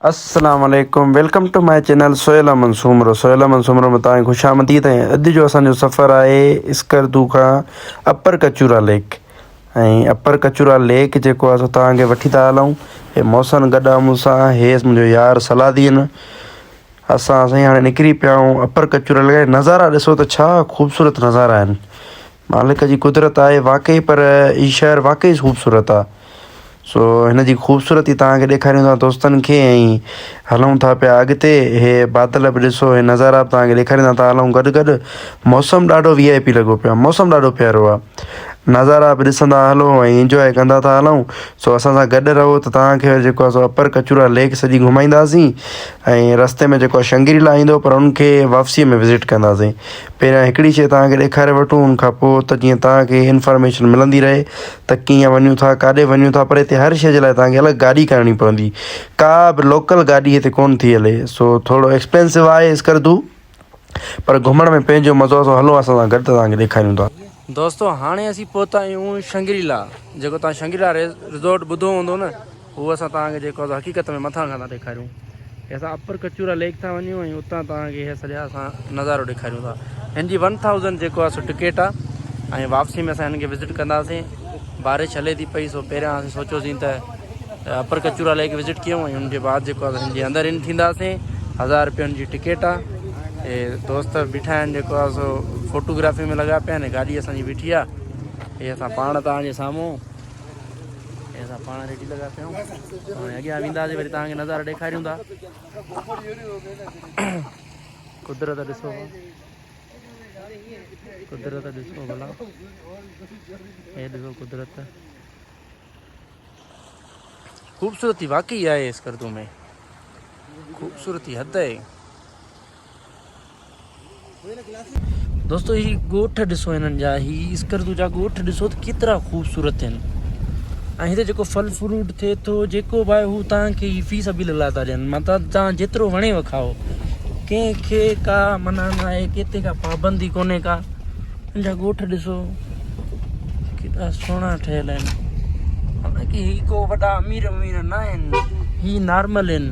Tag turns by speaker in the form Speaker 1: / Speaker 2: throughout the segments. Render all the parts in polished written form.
Speaker 1: अस्सलाम वालेकुम, welcome to my channel सोहेला मंसूमरो। सोहेला मंसूमरो में तव्हांजी ख़ुशामदीद है। अॼु जो असांजो सफ़र आहे स्कर्दू खां अपर कचूरा लेक। ऐं अपर कचूरा लेक जेको आहे तव्हांखे वठी था हलूं। हे मौसम गॾु आहे मूंसां, हे मुंहिंजो यार सलादीन। असां साईं हाणे निकिरी पिया आहियूं अपर कचूरा लेक। नज़ारा ॾिसो त छा ख़ूबसूरत नज़ारा आहिनि। मालिक जी कुदरत आहे वाक़ई, पर हीउ शहर वाक़ई ख़ूबसूरत आहे। सो हिन जी ख़ूबसूरती तव्हांखे ॾेखारियूं था दोस्तनि खे। ऐं हलूं था पिया अॻिते। हे बादल बि ॾिसो, हे नज़ारा बि तव्हांखे ॾेखारींदा था हलूं गॾु गॾु। मौसमु ॾाढो VIP लॻो पियो आहे, मौसमु ॾाढो प्यारो आहे। नज़ारा बि ॾिसंदा हलो ऐं इंजॉय कंदा था हलूं। सो असां सां गॾु रहो त तव्हांखे जेको आहे सो अपर कचूरा लेक सॼी घुमाईंदासीं। ऐं रस्ते में जेको आहे शंगरीला ईंदो, पर उनखे वापसीअ में विज़िट कंदासीं। पहिरियां हिकिड़ी शइ तव्हांखे ॾेखारे वठूं, उनखां पोइ त जीअं तव्हांखे इन्फॉर्मेशन मिलंदी रहे त कीअं वञूं था, काॾे वञूं था। पर हिते हर शइ जे लाइ तव्हांखे अलॻि गाॾी करणी पवंदी, का बि लोकल गाॾी हिते कोन थी हले। सो थोरो एक्सपेंसिव आहे स्कर्दू, पर घुमण में पंहिंजो मज़ो आहे। हलो असां सां गॾु तव्हांखे ॾेखारियूं था। दोस्तो हाणे असीं पहुता आहियूं शंगरीला। जेको तव्हां शंगरीला रिज़ोर्ट ॿुधो हूंदो न, उहो असां तव्हांखे जेको आहे हक़ीक़त में मथां खां था ॾेखारियूं। असां अपर कचूरा लेक था वञूं ऐं उतां तव्हांखे इहे सॼा असां नज़ारो ॾेखारियूं था। हिन जी 1000 जेको आहे सो टिकेट आहे। ऐं वापसी में असां हिन खे विज़िट कंदासीं। बारिश हले थी पई, सो पहिरियां असीं सोचियोसीं त अपर कचूरा लेक विज़िट कयूं ऐं हुनजे बाद जेको आहे हिन जे अंदरि इन थींदासीं। 1000 रुपयनि जी टिकेट आहे। हे दोस्त बीठा आहिनि जेको आहे सो फ़ोटोग्राफी में लॻा पिया आहिनि। गाॾी असांजी बीठी आहे। हे असां पाण तव्हांजे साम्हूं, हे असां पाण रेडी लॻा पिया आहियूं। हाणे अॻियां वेंदासीं, वरी तव्हांखे नज़ारा ॾेखारियूं था। कुदरत ॾिसो, कुदरत ॾिसो भला, हे ॾिसो कुदरत। ख़ूबसूरती वाक़ई आहे स्कर्दू में, ख़ूबसूरती हद आहे। दोस्तो ही ॻोठ ॾिसो हिननि जा, ही स्कर्दू जा ॻोठ ॾिसो त केतिरा ख़ूबसूरत आहिनि। ऐं हिते जेको फल फ्रूट थिए थो जेको बि आहे हू तव्हांखे फी सबीलिल्लाह था ॾियनि। मतिलबु तव्हां जेतिरो वणेव खाओ, कंहिंखे का मना न आहे, किथे का पाबंदी कोन्हे का। हिन जा ॻोठ ॾिसो केतिरा सुहिणा ठहियल आहिनि। हालांकि ही को वॾा अमीर न आहिनि, ही नॉर्मल आहिनि,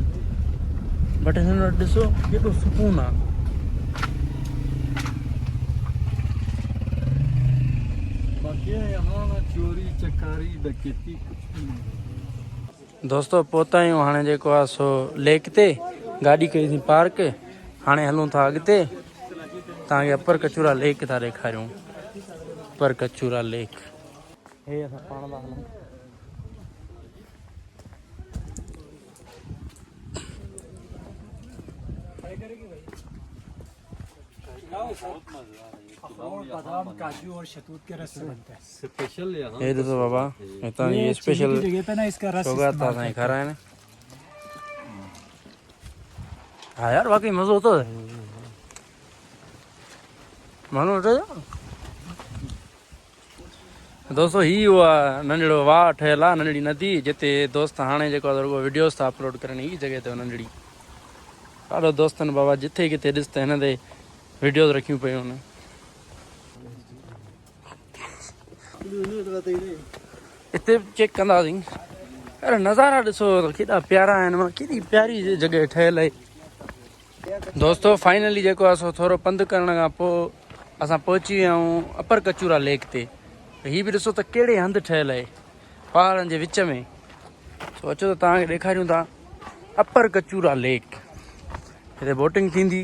Speaker 1: बट हिन वटि ॾिसो केॾो सुकून आहे। दोस्तो पहुता आहियूं हाणे जेको आहे सो लेक ते। गाॾी कईसीं पार्क। हाणे हलूं था अॻिते, तव्हांखे अपर कचूरा लेक था ॾेखारियूं। अपर कचूरा लेक, हे असां पाण था हलूं।
Speaker 2: काजू और शहतूत के रस से बनता है
Speaker 3: स्पेशल यहाँ।
Speaker 1: ये देखो बाबा, ये स्पेशल
Speaker 2: जगह पे ना इसका रस
Speaker 1: था नहीं खा रहा है ना। हाँ यार वाकई मज़ो होता है। मानो दोस्तों ही हुआ नंढड़ो वाह ठहियल आहे, नंढड़ी नदी जिते दोस्त हाणे जेको आहे रुगो वीडियोस था अपलोड करनि। ही जॻह ते नंढड़ी ॾाढो दोस्तनि बाबा जिथे किथे ॾिस त हिन ते वीडियोस रखियूं पियूं आहिनि। हिते चेक कंदासीं। अरे नज़ारा ॾिसो केॾा प्यारा आहिनि, मां केॾी प्यारी जॻह ठहियल आहे। दोस्तो फाइनली जेको आहे सो थोरो पंधु करण खां पोइ असां पहुची विया आहियूं अपर कचूरा लेक ते। हीअ बि ॾिसो त कहिड़े हंधि ठहियल आहे, पहाड़नि जे विच में। सो अचो त तव्हांखे ॾेखारियूं था अपर कचूरा लेक। हिते बोटिंग थींदी,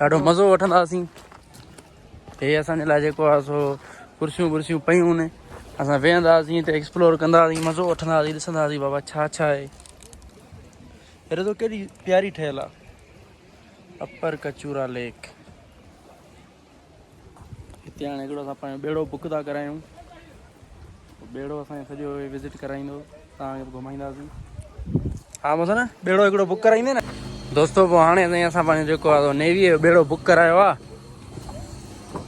Speaker 1: ॾाढो मज़ो वठंदासीं। हे असांजे लाइ जेको आहे सो कुर्सियूं वुर्सियूं पयूं आहिनि। असां वेहंदासीं हिते एक्सप्लोर कंदासीं, मज़ो वठंदासीं, ॾिसंदासीं बाबा छा छा आहे। हे ॾिसो केॾी प्यारी ठहियल आहे अपर कचूरा लेक। हिते हाणे हिकिड़ो असां पंहिंजो ॿेड़ो बुक था करायूं। ॿेड़ो असांखे सॼो विज़िट कराईंदो, तव्हांखे घुमाईंदासीं। हा मूंसां न ॿेड़ो हिकिड़ो बुक कराईंदे न दोस्तो। पोइ हाणे असां पंहिंजो जेको आहे नेवीअ जो ॿेड़ो बुक करायो आहे।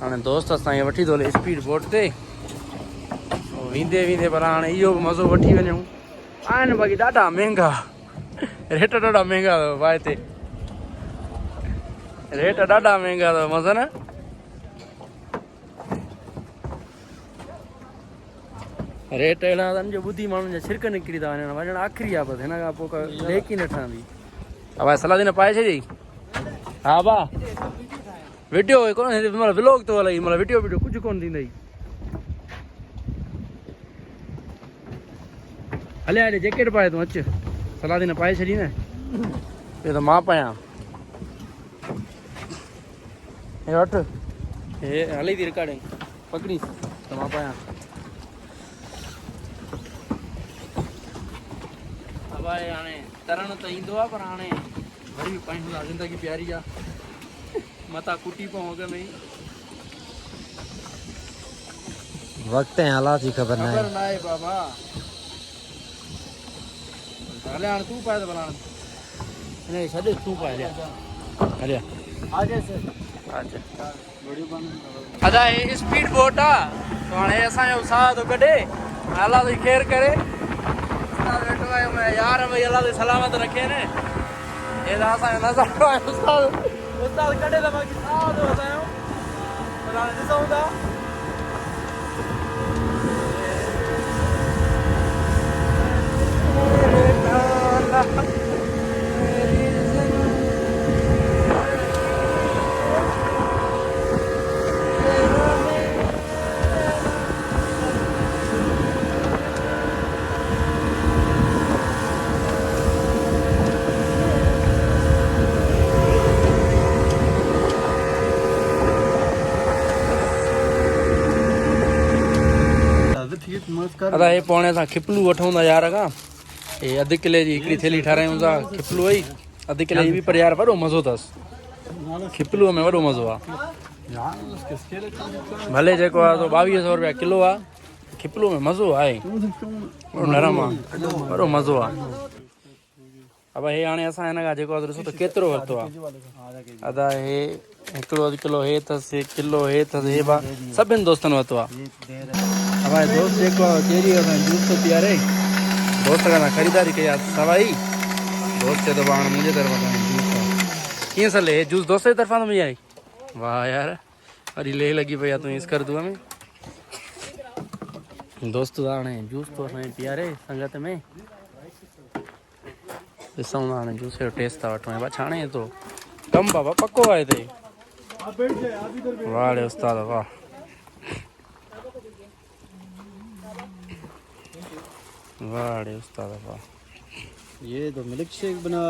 Speaker 1: हाणे दोस्त असांखे वठी थो हले स्पीड बोट ते। वेंदे वेंदे पर हाणे इहो बि मज़ो वठी वञूं। आहिनि बाक़ी ॾाढा महांगा, रेट ॾाढा महांगा अथव भाउ हिते, रेट ॾाढा महांगा अथव मूंसां न। रेट अहिड़ा अथनि जो ॿुधी माण्हुनि जा छिरक निकिरी था वञनि वञणु आख़िरी आहे बसि हिन खां पोइ लेक ई न ठहंदी हा भाई सलाह न पाए छॾी हा भाउ वीडियो कोन मतिलबु व्लॉग थो हले मतिलबु वीडियो कुझु कोन थींदई हले हले जैकेट पाए तूं अचु सलाह न पाए छॾी न ॿियो त मां पायां हे वठि हे हले थी रिकॉर्डिंग पकड़ी त मां पायां भाई हाणे तरण त ईंदो आहे पर हाणे वरी बि पाईंदो आहे ज़िंदगी प्यारी आहे मथां कुटी पऊं अॻ में ई
Speaker 3: वक्त है हालात जी खबर ना
Speaker 1: ख़बर न आहे बाबा हले हाणे तूं पाए त भला हाणे हिन छॾ तूं पाए हलिया
Speaker 2: आगे से
Speaker 1: अच्छा अदा हे स्पीड बोट आहे तो हाणे असांजो साह थो कढे अलाह थी ख़ैर करे वेठो आहे यार भई अलाह थी सलामत रखे न हे त असांजो नज़ारो आहे उस्ताद कढे त बाक़ी साह थो असांजो पर हाणे ॾिसूं था अदा हे पौणे असां खिपलू वठूं था यार खां हे अधु किले जी हिकिड़ी थैली ठारायूं था खिपलू ई अधु किले जी बि पर यार वॾो मज़ो अथसि खिपलूअ में वॾो मज़ो आहे भले जेको आहे तो 2200 रुपया किलो आहे खिपलूअ में मज़ो आहे वॾो नरम आहे वॾो मज़ो आहे अब हे हाणे असां हिन खां जेको आहे ॾिसो त केतिरो वरितो आहे अदा हे हिकिड़ो अधु किलो हे अथसि किलो हे अथसि हे बा सभिनि दोस्तनि वरितो आहे हमारे दोस्त जेको आहे चेरी जूस थो पीआरे दोस्त खां ख़रीदारी कई आहे सवाई दोस्त चए थो हाणे मुंहिंजे तरफ़ां जूस आहे कीअं सले हे जूस दोस्त जी तरफ़ां थो मिले वाह यार वरी लेह लॻी पई आहे तूं स्कर्दूअ में दोस्त हाणे जूस थो असांखे पीआरे संगत में ॾिसूं था हाणे जूस जो टेस्ट था वठूं बा छाणे थो कमु बाबा पको आहे हिते वाह रे उस्ताद वाह वाह रे उस्ताद वाह
Speaker 3: ये तो मिल्क शेक बना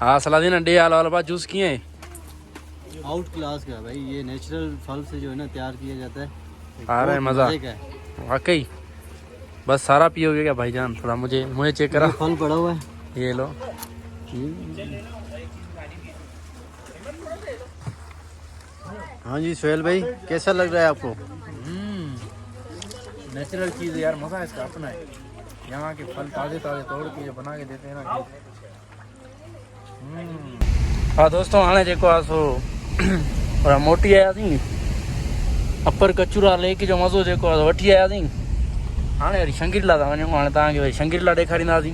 Speaker 1: हाँ सलादीन डे हाल वाला बात जूस किए
Speaker 3: आउट क्लास का भाई ये नेचुरल फल से जो है ना तैयार किया जाता है
Speaker 1: आ रहा है मजा
Speaker 3: मजे का है।
Speaker 1: वाकई बस सारा पियोगे क्या भाईजान थोड़ा मुझे चेक करा
Speaker 3: ये फल पड़ा हुआ है
Speaker 1: ये लो
Speaker 3: हाँ जी सोहेल भाई कैसा लग रहा है आपको
Speaker 1: नेचुरल चीज़ यार मज़ा है इसका अपना है यहाँ के फल ताज़े ताज़े तोड़ के जो बना के देते हैं ना हाँ दोस्तों हाणे जेको आहे सो थोड़ा मोटी आयासीं अपर कचूरा लेक जो मज़ो जेको आहे वठी आयासीं हाणे वरी शंगरीला था वञूं हाणे तव्हांखे वरी शंगरीला ॾेखारींदासीं